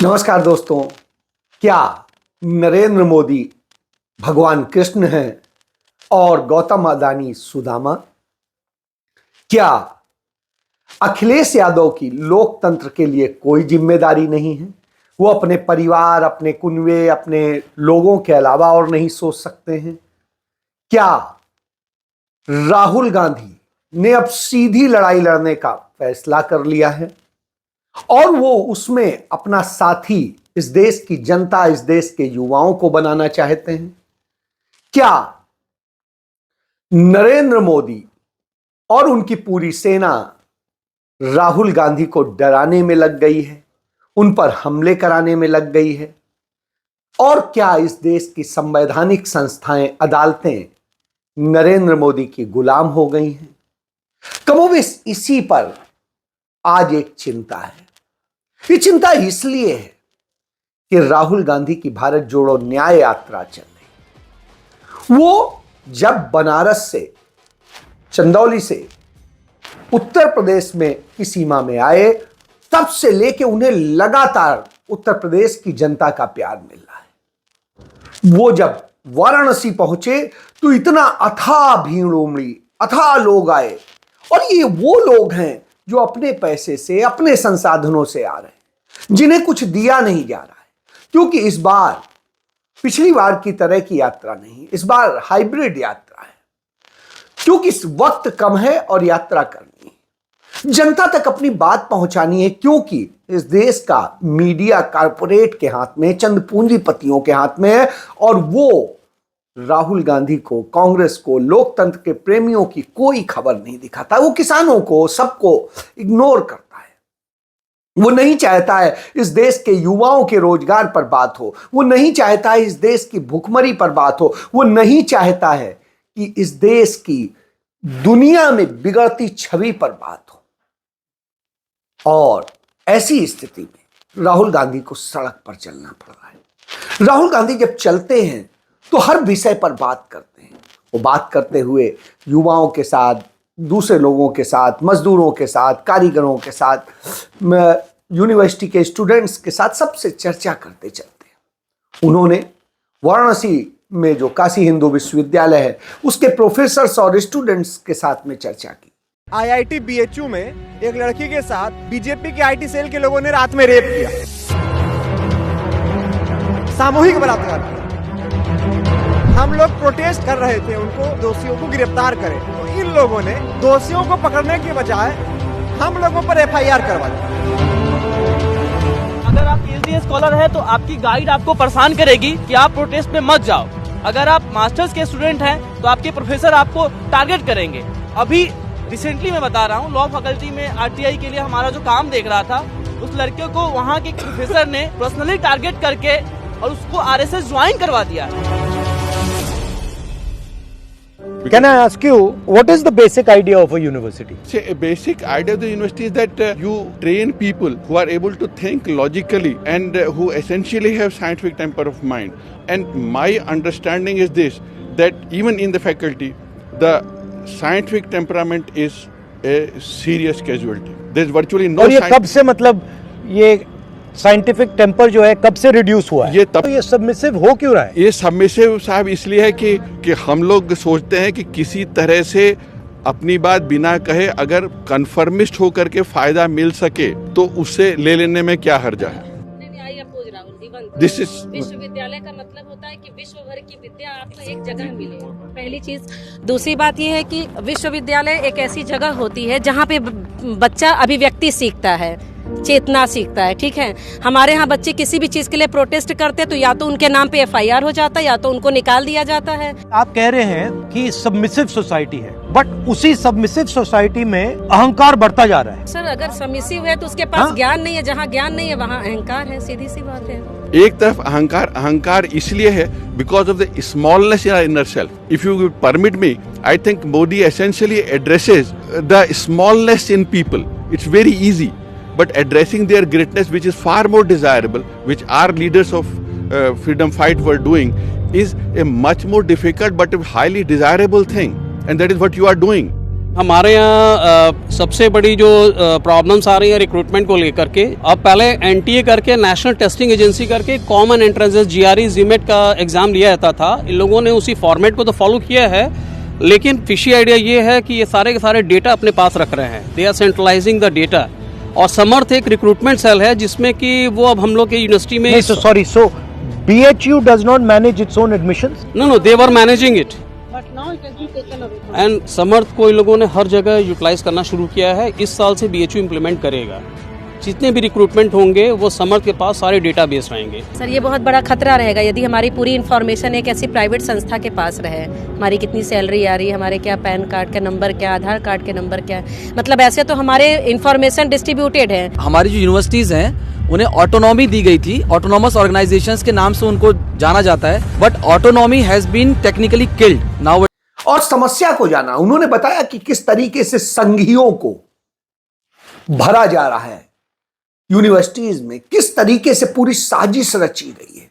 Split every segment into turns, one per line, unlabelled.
नमस्कार दोस्तों, क्या नरेंद्र मोदी भगवान कृष्ण हैं और गौतम अदानी सुदामा? क्या अखिलेश यादव की लोकतंत्र के लिए कोई जिम्मेदारी नहीं है? वो अपने परिवार, अपने कुनबे, अपने लोगों के अलावा और नहीं सोच सकते हैं? क्या राहुल गांधी ने अब सीधी लड़ाई लड़ने का फैसला कर लिया है और वो उसमें अपना साथी इस देश की जनता, इस देश के युवाओं को बनाना चाहते हैं? क्या नरेंद्र मोदी और उनकी पूरी सेना राहुल गांधी को डराने में लग गई है, उन पर हमले कराने में लग गई है? और क्या इस देश की संवैधानिक संस्थाएं, अदालतें नरेंद्र मोदी की गुलाम हो गई हैं? कमोबेश इसी पर आज एक चिंता है। ये चिंता इसलिए है कि राहुल गांधी की भारत जोड़ो न्याय यात्रा चल रही। वो जब बनारस से, चंदौली से उत्तर प्रदेश में की सीमा में आए, तब से लेके उन्हें लगातार उत्तर प्रदेश की जनता का प्यार मिल रहा है। वो जब वाराणसी पहुंचे तो इतना अथाह भीड़ उमड़ी, अथाह लोग आए, और ये वो लोग हैं जो अपने पैसे से, अपने संसाधनों से आ रहे हैं, जिन्हें कुछ दिया नहीं जा रहा है। क्योंकि इस बार पिछली बार की तरह की यात्रा नहीं, इस बार हाइब्रिड यात्रा है। क्योंकि इस वक्त कम है और यात्रा करनी है, जनता तक अपनी बात पहुंचानी है। क्योंकि इस देश का मीडिया कारपोरेट के हाथ में, चंद पूंजीपतियों के हाथ में है, और वो राहुल गांधी को, कांग्रेस को, लोकतंत्र के प्रेमियों की कोई खबर नहीं दिखाता। वो किसानों को, सबको इग्नोर करता है। वो नहीं चाहता है इस देश के युवाओं के रोजगार पर बात हो, वो नहीं चाहता है इस देश की भुखमरी पर बात हो, वो नहीं चाहता है कि इस देश की दुनिया में बिगड़ती छवि पर बात हो। और ऐसी स्थिति में राहुल गांधी को सड़क पर चलना पड़ रहा है। राहुल गांधी जब चलते हैं तो हर विषय पर बात करते हैं। वो बात करते हुए युवाओं के साथ, दूसरे लोगों के साथ, मजदूरों के साथ, कारीगरों के साथ, यूनिवर्सिटी के स्टूडेंट्स के साथ, सबसे चर्चा करते चलते हैं। उन्होंने वाराणसी में जो काशी हिंदू विश्वविद्यालय है, उसके प्रोफेसर्स और स्टूडेंट्स के साथ में चर्चा की।
IIT BHU में एक लड़की के साथ बीजेपी के IT सेल के लोगों ने रात में रेप किया, सामूहिक बलात्कार किया। हम लोग प्रोटेस्ट कर रहे थे, उनको, दोषियों को गिरफ्तार करें, तो इन लोगों ने दोषियों को पकड़ने के बजाय हम लोगों पर FIR करवा दी।
अगर आप PhD स्कॉलर है तो आपकी गाइड आपको परेशान करेगी कि आप प्रोटेस्ट में मत जाओ। अगर आप मास्टर्स के स्टूडेंट हैं तो आपके प्रोफेसर आपको टारगेट करेंगे। अभी रिसेंटली मैं बता रहा हूँ, लॉ फैकल्टी में RTI के लिए हमारा जो काम देख रहा था, उस लड़के को वहाँ के प्रोफेसर ने पर्सनली टारगेट करके और उसको RSS ज्वाइन करवा दिया है।
Can I ask you, what is the basic idea of a university?
See, a basic idea of the university is that you train people who are able to think logically and who essentially have scientific temper of mind. And my understanding is this, that even in the faculty, the scientific temperament is a serious casualty. There's virtually no.
और ये कब से, मतलब ये scientific temper जो है कब से रिड्यूस हुआ है? ये सबमिसिव हो क्यों रहा है?
ये सबमिसिव साहब इसलिए है कि हम लोग सोचते हैं कि किसी तरह से अपनी बात बिना कहे अगर कन्फर्मिस्ट होकर के फायदा मिल सके तो उससे ले लेने में क्या हर्जा है। दिस इज
विश्वविद्यालय का मतलब होता है कि विश्व भर की विद्या आपको एक जगह मिले, पहली चीज। दूसरी बात यह है कि विश्वविद्यालय एक ऐसी जगह होती है जहाँ पे बच्चा अभिव्यक्ति सीखता है, चेतना सीखता है। ठीक है, हमारे यहाँ बच्चे किसी भी चीज के लिए प्रोटेस्ट करते तो या तो उनके नाम पे FIR हो जाता है या तो उनको निकाल दिया जाता है।
आप कह रहे हैं कि सबमिसिव सोसाइटी है, बट उसी सबमिसिव सोसाइटी में अहंकार बढ़ता जा रहा है।
सर, अगर सबमिसिव है तो उसके पास ज्ञान नहीं है, जहाँ ज्ञान नहीं है वहाँ अहंकार है, सीधी सी बात है।
एक तरफ अहंकार इसलिए है because of the smallness in our inner self. If you permit me, I think Modi essentially addresses the smallness in people. It's very easy, but addressing their greatness, which is far more desirable, which our leaders of freedom fight were doing, is a much more difficult but a highly desirable thing, and that is what you are doing.
हमारे यहाँ सबसे बड़ी जो problems आ रही है recruitment को लेकर के, अब पहले एनटीए करके नेशनल टेस्टिंग एजेंसी करके कॉमन एंट्रेंसेस जीआरई जीमेट का एग्जाम लिया जाता था। इन लोगों ने उसी फॉर्मेट को तो फॉलो किया है, लेकिन फिशी आइडिया ये है कि ये सारे के सारे डेटा अपने पास रख रहे हैं। They are centralising the data. और समर्थ एक रिक्रूटमेंट सेल है जिसमें कि वो अब हम लोग के यूनिवर्सिटी में
सो BHU does not manage its own admissions?
No, they were managing it. And Samarth को इन लोगों ने हर जगह यूटिलाइज करना शुरू किया है। इस साल से BHU इम्प्लीमेंट करेगा। जितने भी रिक्रूटमेंट होंगे वो समर्थ के पास सारे डेटाबेस रहेंगे।
सर ये बहुत बड़ा खतरा रहेगा यदि हमारी पूरी इन्फॉर्मेशन एक ऐसी प्राइवेट संस्था के पास रहे। हमारी कितनी सैलरी आ रही है, हमारे क्या पैन कार्ड का नंबर क्या, आधार कार्ड के नंबर क्या, मतलब ऐसे तो हमारे इन्फॉर्मेशन डिस्ट्रीब्यूटेड है।
हमारी जो यूनिवर्सिटीज हैं उन्हें ऑटोनॉमी दी गई थी, ऑटोनॉमस ऑर्गेनाइजेशंस के नाम से उनको जाना जाता है, but autonomy has been technically killed now.
और समस्या को जाना, उन्होंने बताया कि किस तरीके से संघियों को भरा जा रहा है यूनिवर्सिटीज में, किस तरीके से पूरी साजिश रची गई है,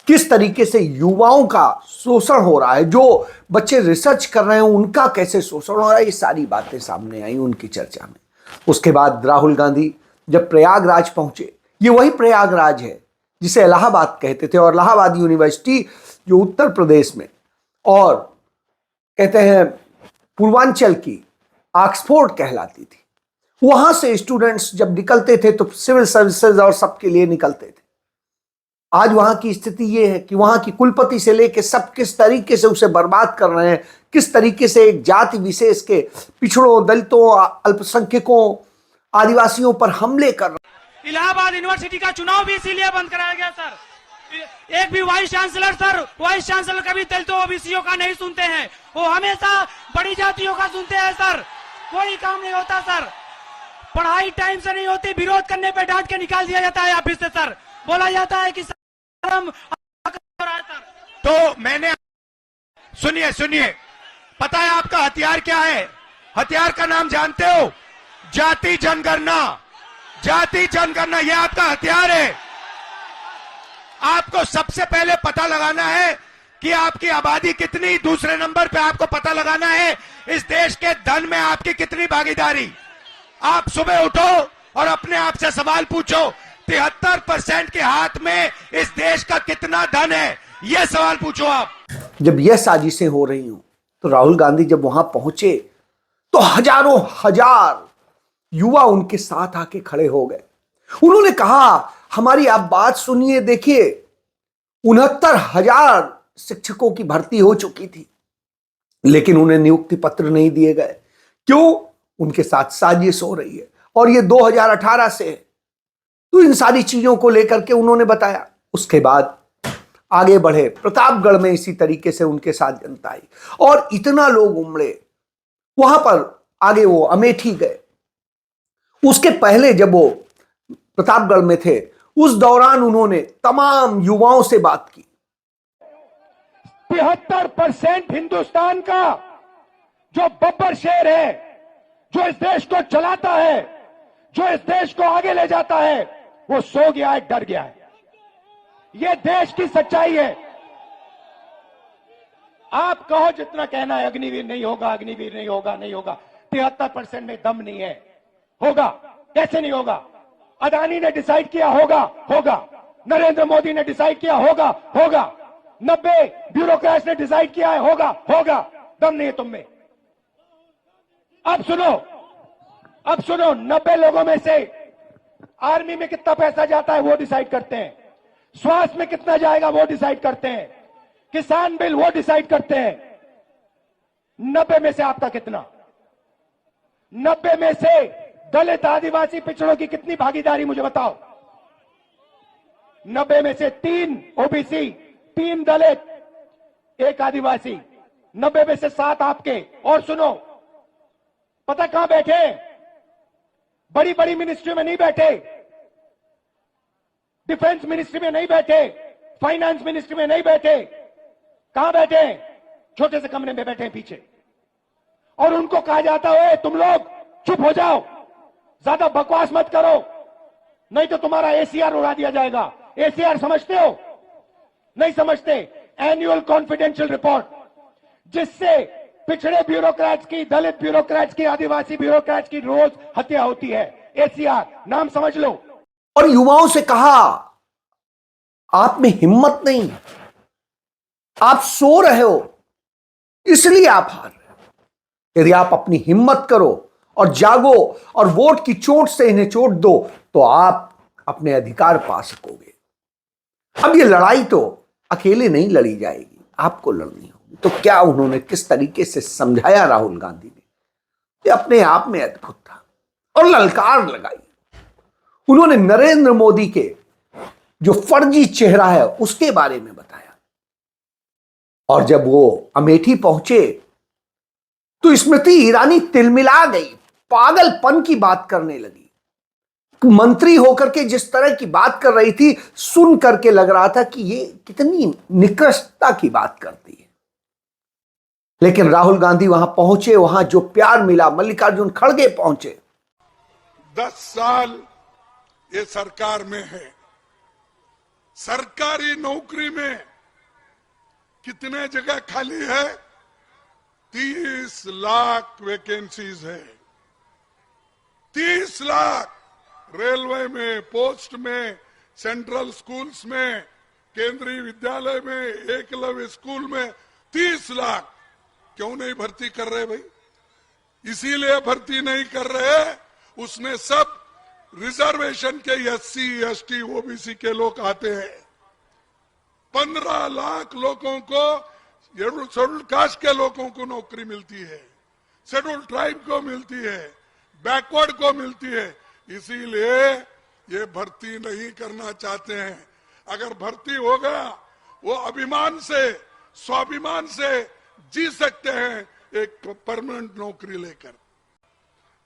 किस तरीके से युवाओं का शोषण हो रहा है, जो बच्चे रिसर्च कर रहे हैं उनका कैसे शोषण हो रहा है, ये सारी बातें सामने आई उनकी चर्चा में। उसके बाद राहुल गांधी जब प्रयागराज पहुंचे, ये वही प्रयागराज है जिसे इलाहाबाद कहते थे, और इलाहाबाद यूनिवर्सिटी जो उत्तर प्रदेश में और कहते हैं पूर्वांचल की ऑक्सफोर्ड कहलाती थी, वहां से स्टूडेंट्स जब निकलते थे तो सिविल सर्विसेज और सबके लिए निकलते थे। आज वहां की स्थिति ये है कि वहां की कुलपति से लेकर सब किस तरीके से उसे बर्बाद कर रहे हैं, किस तरीके से एक जाति विशेष के पिछड़ों, दलितों, अल्पसंख्यकों, आदिवासियों पर हमले कर रहे हैं।
इलाहाबाद यूनिवर्सिटी का चुनाव भी इसीलिए बंद कराया गया सर। एक भी वाइस चांसलर कभी दलितों ओबीसीओ का नहीं सुनते हैं, वो हमेशा बड़ी जातियों का सुनते हैं सर। कोई काम नहीं होता सर, पढ़ाई टाइम से नहीं होती, विरोध करने पे डांट के निकाल दिया जाता है ऑफिस से सर। बोला जाता है कि सर
तो मैंने सुनिए पता है आपका हथियार क्या है? हथियार का नाम जानते हो? जाति जनगणना यह आपका हथियार है। आपको सबसे पहले पता लगाना है कि आपकी आबादी कितनी, दूसरे नंबर पे आपको पता लगाना है इस देश के धन में आपकी कितनी भागीदारी। आप सुबह उठो और अपने आप से सवाल पूछो, 73% के हाथ में इस देश का कितना धन है, यह सवाल पूछो आप।
जब यह साजिशें हो रही हूं तो राहुल गांधी जब वहां पहुंचे तो हजारों हजार युवा उनके साथ आके खड़े हो गए। उन्होंने कहा, हमारी आप बात सुनिए, देखिए 69,000 शिक्षकों की भर्ती हो चुकी थी, लेकिन उन्हें नियुक्ति पत्र नहीं दिए गए। क्यों? उनके साथ साजिश हो रही है, और ये 2018 से है। तो इन सारी चीजों को लेकर के उन्होंने बताया। उसके बाद आगे बढ़े, प्रतापगढ़ में इसी तरीके से उनके साथ जनता आई और इतना लोग उमड़े। वहां पर आगे वो अमेठी गए। उसके पहले जब वो प्रतापगढ़ में थे, उस दौरान उन्होंने तमाम युवाओं से बात की।
73% हिंदुस्तान का जो बब्बर शेर है, जो इस देश को चलाता है, जो इस देश को आगे ले जाता है, वो सो गया है, डर गया है। ये देश की सच्चाई है। आप कहो जितना कहना है, अग्निवीर नहीं होगा, अग्निवीर नहीं होगा, नहीं होगा। 73% में दम नहीं है। होगा, कैसे नहीं होगा? अदानी ने डिसाइड किया होगा, होगा। नरेंद्र मोदी ने डिसाइड किया होगा, होगा। 90 ब्यूरोक्रेट्स ने डिसाइड किया है, होगा, होगा। दम नहीं है तुम में। अब सुनो 90 लोगों में से आर्मी में कितना पैसा जाता है वो डिसाइड करते हैं, स्वास्थ्य में कितना जाएगा वो डिसाइड करते हैं, किसान बिल वो डिसाइड करते हैं। 90 में से आपका कितना? 90 में से दलित, आदिवासी, पिछड़ों की कितनी भागीदारी मुझे बताओ। 90 में से 3 ओबीसी, 3 दलित, 1 आदिवासी, 90 में से 7 आपके। और सुनो, पता कहां बैठे? बड़ी बड़ी मिनिस्ट्री में नहीं बैठे, डिफेंस मिनिस्ट्री में नहीं बैठे, फाइनेंस मिनिस्ट्री में नहीं बैठे। कहां बैठे? छोटे से कमरे में बैठे पीछे। और उनको कहा जाता है, तुम लोग चुप हो जाओ, ज्यादा बकवास मत करो, नहीं तो तुम्हारा एसीआर उड़ा दिया जाएगा। एसीआर समझते हो? नहीं समझते। एनुअल कॉन्फिडेंशियल रिपोर्ट, जिससे पिछड़े ब्यूरोक्रेट्स की, दलित ब्यूरोक्रेट्स की, आदिवासी ब्यूरोक्रेट्स की रोज हत्या होती है। एसीआर नाम समझ लो।
और युवाओं से कहा, आप में हिम्मत नहीं, आप सो रहे हो, इसलिए आप हार रहे हो। यदि आप अपनी हिम्मत करो और जागो और वोट की चोट से इन्हें चोट दो तो आप अपने अधिकार पा सकोगे। अब ये लड़ाई तो अकेले नहीं लड़ी जाएगी, आपको लड़नी होगी। तो क्या उन्होंने किस तरीके से समझाया राहुल गांधी ने, ये अपने आप में अद्भुत था। और ललकार लगाई उन्होंने, नरेंद्र मोदी के जो फर्जी चेहरा है उसके बारे में बताया। और जब वो अमेठी पहुंचे तो स्मृति ईरानी तिलमिला गई, पागलपन की बात करने लगी। मंत्री होकर के जिस तरह की बात कर रही थी, सुन करके लग रहा था कि ये कितनी निकृष्टता की बात करती है। लेकिन राहुल गांधी वहां पहुंचे, वहां जो प्यार मिला, मल्लिकार्जुन खड़गे पहुंचे।
10 साल ये सरकार में है। सरकारी नौकरी में कितने जगह खाली है? 30 लाख वैकेंसीज है। 30 लाख रेलवे में, पोस्ट में, सेंट्रल स्कूल्स में, केंद्रीय विद्यालय में, एकलव्य स्कूल में 30 लाख। क्यों नहीं भर्ती कर रहे भाई? इसीलिए भर्ती नहीं कर रहे, उसमें सब रिजर्वेशन के SC, ST, OBC के लोग आते हैं। 15 लाख लोगों को, शेड्यूल्ड कास्ट के लोगों को नौकरी मिलती है, शेड्यूल्ड ट्राइब को मिलती है, बैकवर्ड को मिलती है। इसीलिए ये भर्ती नहीं करना चाहते हैं। अगर भर्ती हो गया, वो अभिमान से, स्वाभिमान से जी सकते हैं एक परमानेंट नौकरी लेकर।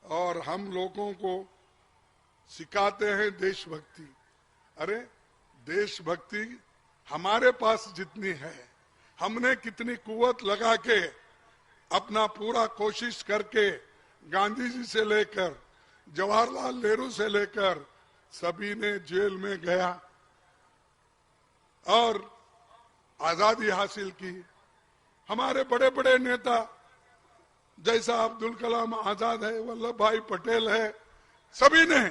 और हम लोगों को सिखाते हैं देशभक्ति। अरे देशभक्ति हमारे पास जितनी है, हमने कितनी कुवत लगा के, अपना पूरा कोशिश करके, गांधी जी से लेकर जवाहरलाल नेहरू से लेकर सभी ने जेल में गया और आजादी हासिल की। हमारे बड़े बड़े नेता जैसा अब्दुल कलाम आजाद है, वल्लभ भाई पटेल है, सभी ने।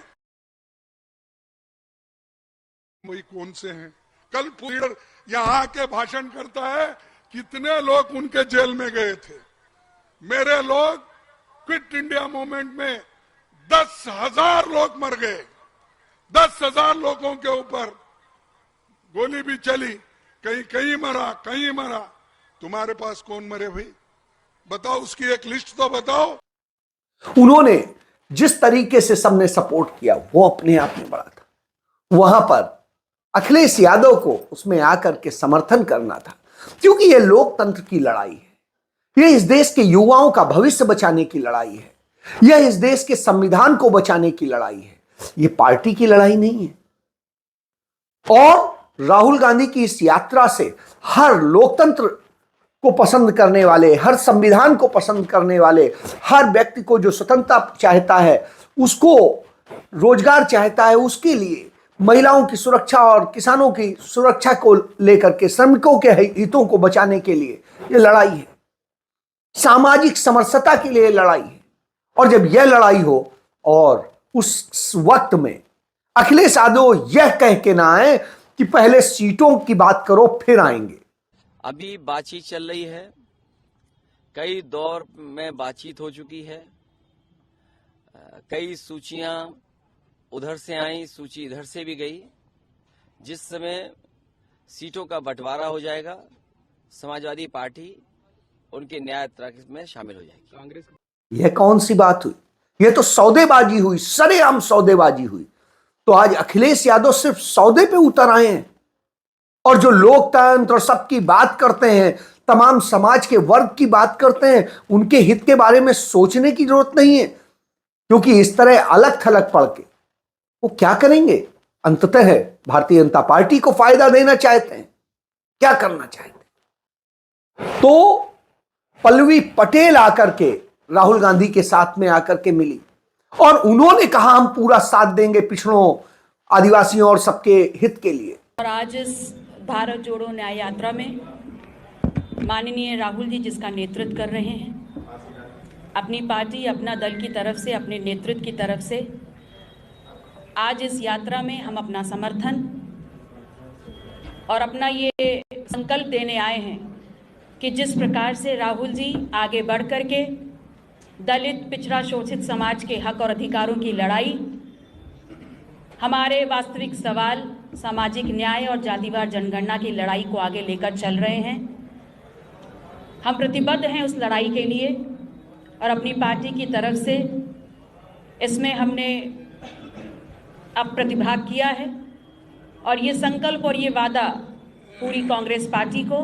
वही कौन से हैं? कल पूरी यहाँ आके भाषण करता है, कितने लोग उनके जेल में गए थे। मेरे लोग क्विट इंडिया मूवमेंट में 10,000 लोग मर गए। 10,000 लोगों के ऊपर गोली भी चली, कहीं कहीं मरा, कहीं मरा। तुम्हारे पास कौन मरे भाई? बताओ, उसकी एक लिस्ट तो बताओ।
उन्होंने जिस तरीके से सबने सपोर्ट किया वो अपने आप में बड़ा था। वहां पर अखिलेश यादव को उसमें आकर के समर्थन करना था, क्योंकि यह लोकतंत्र की लड़ाई है, यह इस देश के युवाओं का भविष्य बचाने की लड़ाई है, यह इस देश के संविधान को बचाने की लड़ाई है, यह पार्टी की लड़ाई नहीं है। और राहुल गांधी की इस यात्रा से हर लोकतंत्र को पसंद करने वाले, हर संविधान को पसंद करने वाले, हर व्यक्ति को जो स्वतंत्रता चाहता है, उसको रोजगार चाहता है, उसके लिए महिलाओं की सुरक्षा और किसानों की सुरक्षा को लेकर के, श्रमिकों के हितों को बचाने के लिए यह लड़ाई है। सामाजिक समरसता के लिए लड़ाई है। और जब यह लड़ाई हो और उस वक्त में अखिलेश यादव यह कह के ना आए कि पहले सीटों की बात करो फिर आएंगे।
अभी बातचीत चल रही है, कई दौर में बातचीत हो चुकी है, कई सूचियां उधर से आई, सूची इधर से भी गई। जिस समय सीटों का बंटवारा हो जाएगा, समाजवादी पार्टी उनके न्याय यात्रा में शामिल हो जाएगी। कांग्रेस,
यह कौन सी बात हुई? यह तो सौदेबाजी हुई, सरेआम सौदेबाजी हुई। तो आज अखिलेश यादव सिर्फ सौदे पे उतर आए हैं। और जो लोकतंत्र और सबकी बात करते हैं, तमाम समाज के वर्ग की बात करते हैं, उनके हित के बारे में सोचने की जरूरत नहीं है, क्योंकि इस तरह अलग थलग पड़ के वो क्या करेंगे? अंततः भारतीय जनता पार्टी को फायदा देना चाहते हैं, क्या करना चाहते हैं। तो पल्लवी पटेल आकर के राहुल गांधी के साथ में आकर के मिली और उन्होंने कहा हम पूरा साथ देंगे पिछड़ों, आदिवासियों और सबके हित के लिए।
और आज इस भारत जोड़ो न्याय यात्रा में
माननीय राहुल जी जिसका नेतृत्व कर रहे हैं, अपनी पार्टी, अपना दल की तरफ से, अपने नेतृत्व की तरफ से आज इस यात्रा में हम अपना समर्थन और अपना ये संकल्प देने आए हैं कि जिस प्रकार से राहुल जी आगे बढ़ कर के दलित, पिछड़ा, शोषित समाज के हक और अधिकारों की लड़ाई, हमारे वास्तविक सवाल, सामाजिक न्याय और जातिवार जनगणना की लड़ाई को आगे लेकर चल रहे हैं। हम प्रतिबद्ध हैं उस लड़ाई के लिए और अपनी पार्टी की तरफ से इसमें हमने अब प्रतिभाग किया है और ये संकल्प और ये वादा पूरी कांग्रेस पार्टी को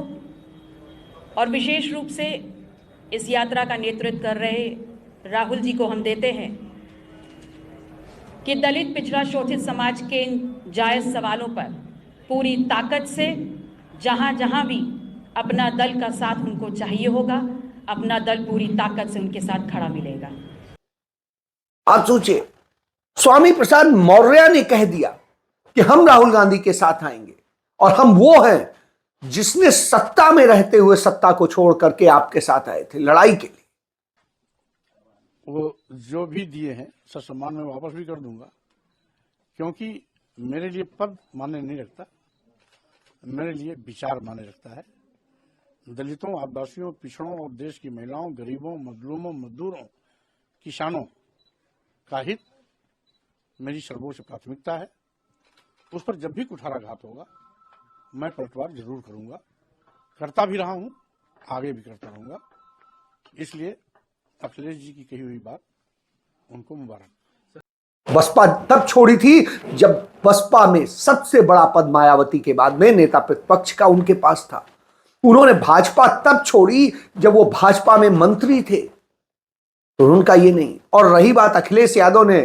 और विशेष रूप से इस यात्रा का नेतृत्व कर रहे राहुल जी को हम देते हैं कि दलित, पिछड़ा, शोषित समाज के इन जायज़ सवालों पर पूरी ताकत से जहां जहां भी अपना दल का साथ उनको चाहिए होगा, अपना दल पूरी ताकत से उनके साथ खड़ा मिलेगा।
आप सोचिए, स्वामी प्रसाद मौर्य ने कह दिया कि हम राहुल गांधी के साथ आएंगे और हम वो हैं जिसने सत्ता में रहते हुए सत्ता को छोड़ करके आपके साथ आए थे लड़ाई के लिए।
वो जो भी दिए हैं ससम्मान में वापस भी कर दूंगा, क्योंकि मेरे लिए पद माने नहीं रखता, मेरे लिए विचार माने रखता है। दलितों, आदिवासियों, पिछड़ों और देश की महिलाओं, गरीबों, मजलूमों, मजदूरों, किसानों का हित मेरी सर्वोच्च प्राथमिकता है। उस पर जब भी कुठाराघात होगा मैं पलटवार जरूर करूंगा, करता भी रहा हूं, आगे भी करता रहूंगा। इसलिए अखिलेश जी की कही हुई बात उनको मुबारक।
बसपा तब छोड़ी थी जब बसपा में सबसे बड़ा पद मायावती के बाद में नेता प्रतिपक्ष का उनके पास था। उन्होंने भाजपा तब छोड़ी जब वो भाजपा में मंत्री थे, तो उनका ये नहीं। और रही बात अखिलेश यादव ने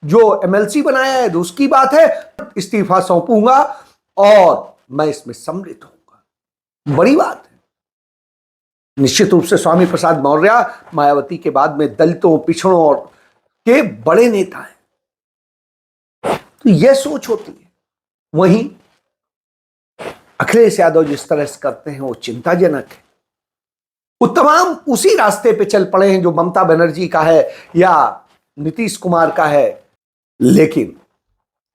जो एमएलसी बनाया है, तो उसकी बात है, इस्तीफा सौंपूंगा और मैं इसमें सम्मिलित होऊंगा। बड़ी बात है। निश्चित रूप से स्वामी प्रसाद मौर्य मायावती के बाद में दलितों, पिछड़ों और के बड़े नेता हैं, तो यह सोच होती है। वहीं अखिलेश यादव जिस तरह से करते हैं वो चिंताजनक है। वो तमाम उसी रास्ते पे चल पड़े हैं जो ममता बनर्जी का है या नीतीश कुमार का है, लेकिन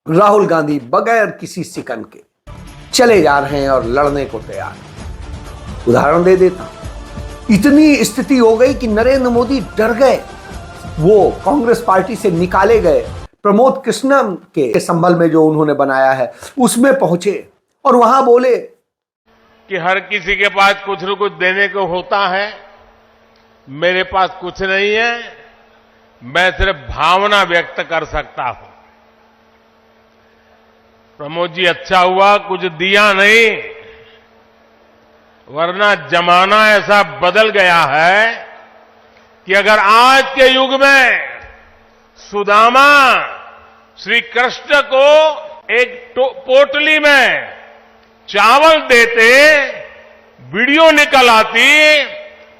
राहुल गांधी बगैर किसी सिकन के चले जा रहे हैं और लड़ने को तैयार हैं। उदाहरण दे देता हूं, इतनी स्थिति हो गई कि नरेंद्र मोदी डर गए। वो कांग्रेस पार्टी से निकाले गए, प्रमोद कृष्णम के संभल में जो उन्होंने बनाया है उसमें पहुंचे और वहां बोले
कि हर किसी के पास कुछ न कुछ देने को होता है, मेरे पास कुछ नहीं है, मैं सिर्फ भावना व्यक्त कर सकता हूं। प्रमोद जी, अच्छा हुआ कुछ दिया नहीं, वरना जमाना ऐसा बदल गया है कि अगर आज के युग में सुदामा श्री कृष्ण को एक पोटली में चावल देते, वीडियो निकल आती,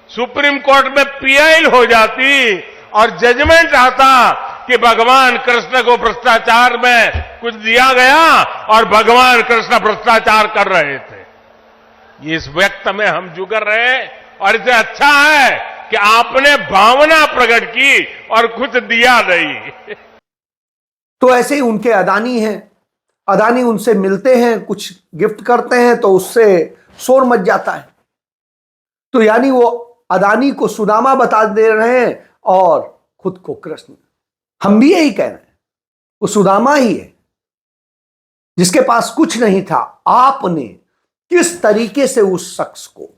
सुप्रीम कोर्ट में पीआई हो जाती और जजमेंट आता कि भगवान कृष्ण को भ्रष्टाचार में कुछ दिया गया और भगवान कृष्ण भ्रष्टाचार कर रहे थे, इस व्यक्त में हम जुगर रहे। और इससे अच्छा है कि आपने भावना प्रकट की और कुछ दिया नहीं।
तो ऐसे ही उनके अदानी हैं, अदानी उनसे मिलते हैं, कुछ गिफ्ट करते हैं तो उससे शोर मच जाता है। तो यानी वो अदानी को सुदामा बता दे रहे हैं और खुद को कृष्ण। हम भी यही कह रहे हैं, वो सुदामा ही है जिसके पास कुछ नहीं था। आपने किस तरीके से उस शख्स को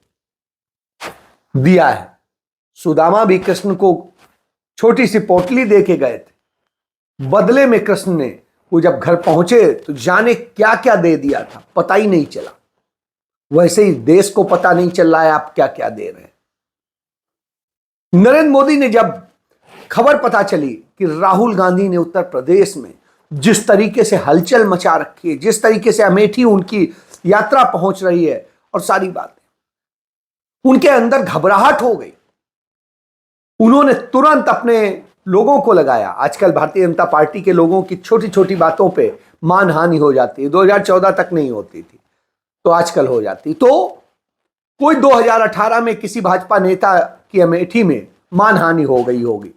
दिया है। सुदामा भी कृष्ण को छोटी सी पोटली दे के गए थे, बदले में कृष्ण ने वो जब घर पहुंचे तो जाने क्या क्या दे दिया था, पता ही नहीं चला। वैसे ही देश को पता नहीं चल रहा है आप क्या क्या दे रहे हैं। नरेंद्र मोदी ने जब खबर पता चली कि राहुल गांधी ने उत्तर प्रदेश में जिस तरीके से हलचल मचा रखी है, जिस तरीके से अमेठी उनकी यात्रा पहुंच रही है और सारी बातें, उनके अंदर घबराहट हो गई। उन्होंने तुरंत अपने लोगों को लगाया। आजकल भारतीय जनता पार्टी के लोगों की छोटी छोटी बातों पे मानहानि हो जाती है। 2014 तक नहीं होती थी, तो आजकल हो जाती। तो कोई 2018 में किसी भाजपा नेता की अमेठी में मानहानि हो गई होगी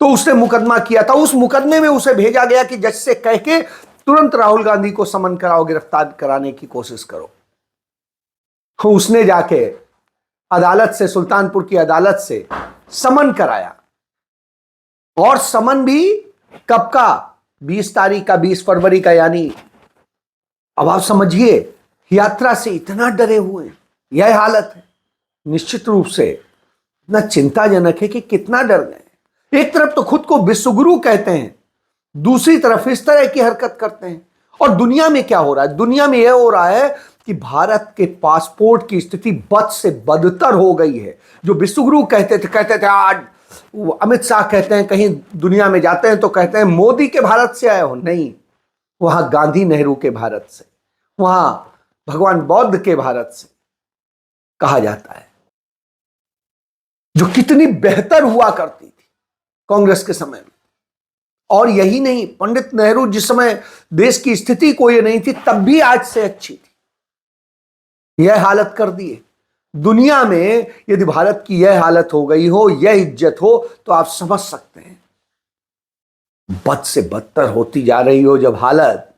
तो उसने मुकदमा किया था, उस मुकदमे में उसे भेजा गया कि जज से कह के तुरंत राहुल गांधी को समन कराओ, गिरफ्तार कराने की कोशिश करो। उसने जाके अदालत से, सुल्तानपुर की अदालत से समन कराया, और समन भी कब का? 20 तारीख का, 20 फरवरी का। यानी अब आप समझिए, यात्रा से इतना डरे हुए, यह हालत है। निश्चित रूप से इतना चिंताजनक है कि कितना डर गए। एक तरफ तो खुद को विश्वगुरु कहते हैं, दूसरी तरफ इस तरह की हरकत करते हैं। और दुनिया में क्या हो रहा है? दुनिया में यह हो रहा है कि भारत के पासपोर्ट की स्थिति बद से बदतर हो गई है। जो विश्वगुरु कहते थे आज अमित शाह कहते हैं, कहीं दुनिया में जाते हैं तो कहते हैं मोदी के भारत से आए हो। नहीं, वहां गांधी नेहरू के भारत से, वहां भगवान बौद्ध के भारत से कहा जाता है, जो कितनी बेहतर हुआ करती थी कांग्रेस के समय में। और यही नहीं, पंडित नेहरू जिस समय देश की स्थिति कोई नहीं थी, तब भी आज से अच्छी थी। यह हालत कर दी है दुनिया में। यदि भारत की यह हालत हो गई हो, यह इज्जत हो, तो आप समझ सकते हैं बद से बदतर होती जा रही हो जब हालत,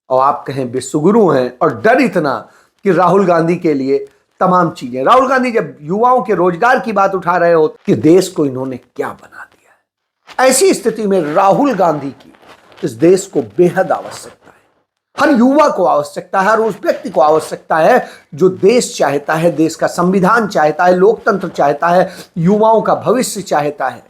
और आप कहें विश्वगुरु हैं। और डर इतना कि राहुल गांधी के लिए तमाम चीजें, राहुल गांधी जब युवाओं के रोजगार की बात उठा रहे हो कि देश को इन्होंने क्या बना दिया है। ऐसी स्थिति में राहुल गांधी की इस देश को बेहद आवश्यकता है। हर युवा को आवश्यकता है, हर उस व्यक्ति को आवश्यकता है जो देश चाहता है, देश का संविधान चाहता है, लोकतंत्र चाहता है, युवाओं का भविष्य चाहता है,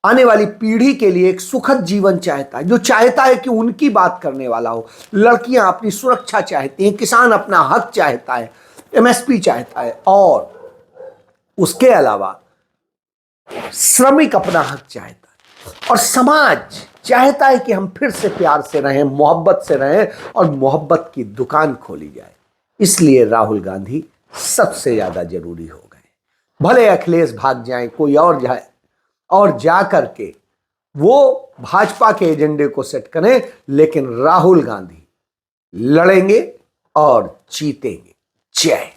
आने वाली पीढ़ी के लिए एक सुखद जीवन चाहता है, जो चाहता है कि उनकी बात करने वाला हो। लड़कियां अपनी सुरक्षा चाहती हैं, किसान अपना हक चाहता है, एमएसपी चाहता है, और उसके अलावा श्रमिक अपना हक चाहता है, और समाज चाहता है कि हम फिर से प्यार से रहें, मोहब्बत से रहें, और मोहब्बत की दुकान खोली जाए। इसलिए राहुल गांधी सबसे ज्यादा जरूरी हो गए। भले अखिलेश भाग जाएं, कोई और जाए, और जा करके वो भाजपा के एजेंडे को सेट करें, लेकिन राहुल गांधी लड़ेंगे और जीतेंगे। जय